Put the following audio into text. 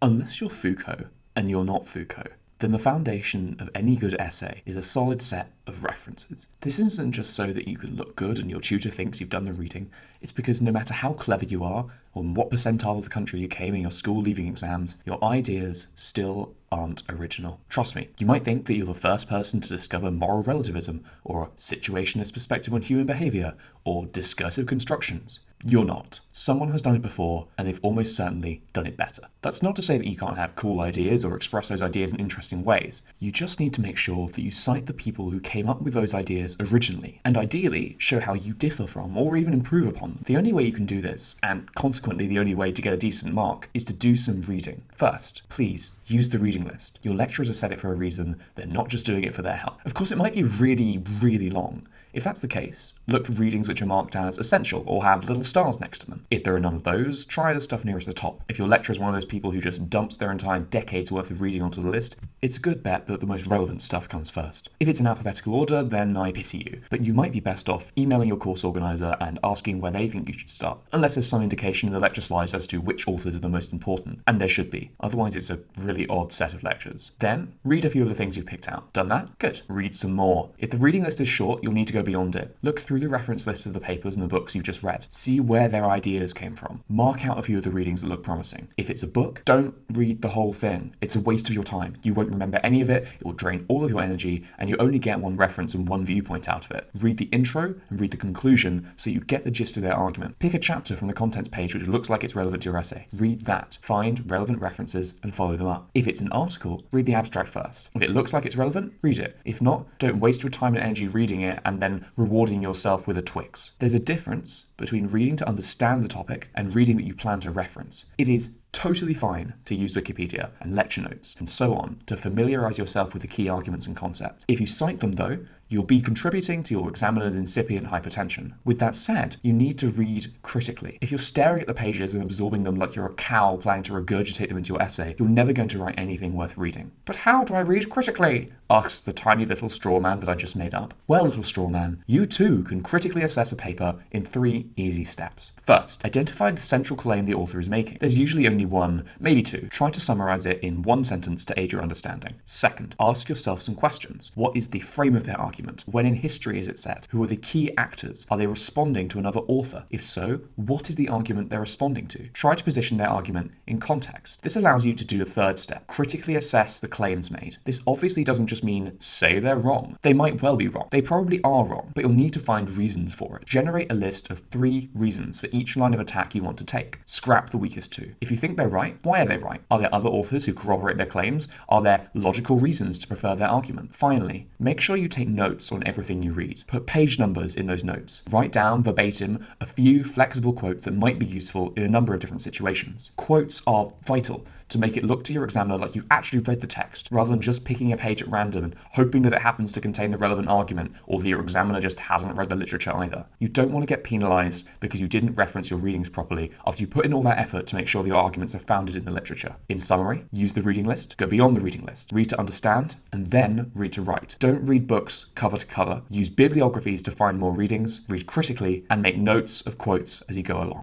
Unless you're Foucault, and you're not Foucault, then the foundation of any good essay is a solid set of references. This isn't just so that you can look good and your tutor thinks you've done the reading. It's because no matter how clever you are, or in what percentile of the country you came in your school leaving exams, your ideas still aren't original. Trust me, you might think that you're the first person to discover moral relativism, or a situationist perspective on human behaviour, or discursive constructions. You're not. Someone has done it before, and they've almost certainly done it better. That's not to say that you can't have cool ideas or express those ideas in interesting ways. You just need to make sure that you cite the people who came up with those ideas originally, and ideally show how you differ from or even improve upon them. The only way you can do this, and consequently the only way to get a decent mark, is to do some reading. First, please use the reading list. Your lecturers have said it for a reason. They're not just doing it for their help. Of course, it might be really, really long. If that's the case, look for readings which are marked as essential or have little stars next to them. If there are none of those, try the stuff nearest the top. If your lecturer is one of those people who just dumps their entire decade's worth of reading onto the list, it's a good bet that the most relevant stuff comes first. If it's in alphabetical order, then I pity you. But you might be best off emailing your course organiser and asking where they think you should start, unless there's some indication in the lecture slides as to which authors are the most important, and there should be. Otherwise it's a really odd set of lectures. Then, read a few of the things you've picked out. Done that? Good. Read some more. If the reading list is short, you'll need to go beyond it. Look through the reference lists of the papers and the books you've just read. See where their ideas came from. Mark out a few of the readings that look promising. If it's a book, don't read the whole thing. It's a waste of your time. You won't remember any of it, it will drain all of your energy, and you only get one reference and one viewpoint out of it. Read the intro and read the conclusion so you get the gist of their argument. Pick a chapter from the contents page which looks like it's relevant to your essay. Read that. Find relevant references and follow them up. If it's an article, read the abstract first. If it looks like it's relevant, read it. If not, don't waste your time and energy reading it and then rewarding yourself with a Twix. There's a difference between reading to understand the topic and reading that you plan to reference. It is totally fine to use Wikipedia and lecture notes and so on to familiarise yourself with the key arguments and concepts. If you cite them though, you'll be contributing to your examiner's incipient hypertension. With that said, you need to read critically. If you're staring at the pages and absorbing them like you're a cow planning to regurgitate them into your essay, you're never going to write anything worth reading. But how do I read critically? Asks the tiny little straw man that I just made up. Well, little straw man, you too can critically assess a paper in 3 easy steps. First, identify the central claim the author is making. There's usually only one, maybe two. Try to summarise it in one sentence to aid your understanding. Second, ask yourself some questions. What is the frame of their argument? When in history is it set? Who are the key actors? Are they responding to another author? If so, what is the argument they're responding to? Try to position their argument in context. This allows you to do the third step, critically assess the claims made. This obviously doesn't just mean say they're wrong. They might well be wrong. They probably are wrong, but you'll need to find reasons for it. Generate a list of 3 reasons for each line of attack you want to take. Scrap the weakest 2. If you think they're right, why are they right? Are there other authors who corroborate their claims? Are there logical reasons to prefer their argument? Finally, make sure you take notes on everything you read. Put page numbers in those notes. Write down verbatim a few flexible quotes that might be useful in a number of different situations. Quotes are vital to make it look to your examiner like you actually read the text, rather than just picking a page at random and hoping that it happens to contain the relevant argument, or that your examiner just hasn't read the literature either. You don't want to get penalised because you didn't reference your readings properly after you put in all that effort to make sure your arguments are founded in the literature. In summary, use the reading list, go beyond the reading list, read to understand, and then read to write. Don't read books cover to cover. Use bibliographies to find more readings, read critically, and make notes of quotes as you go along.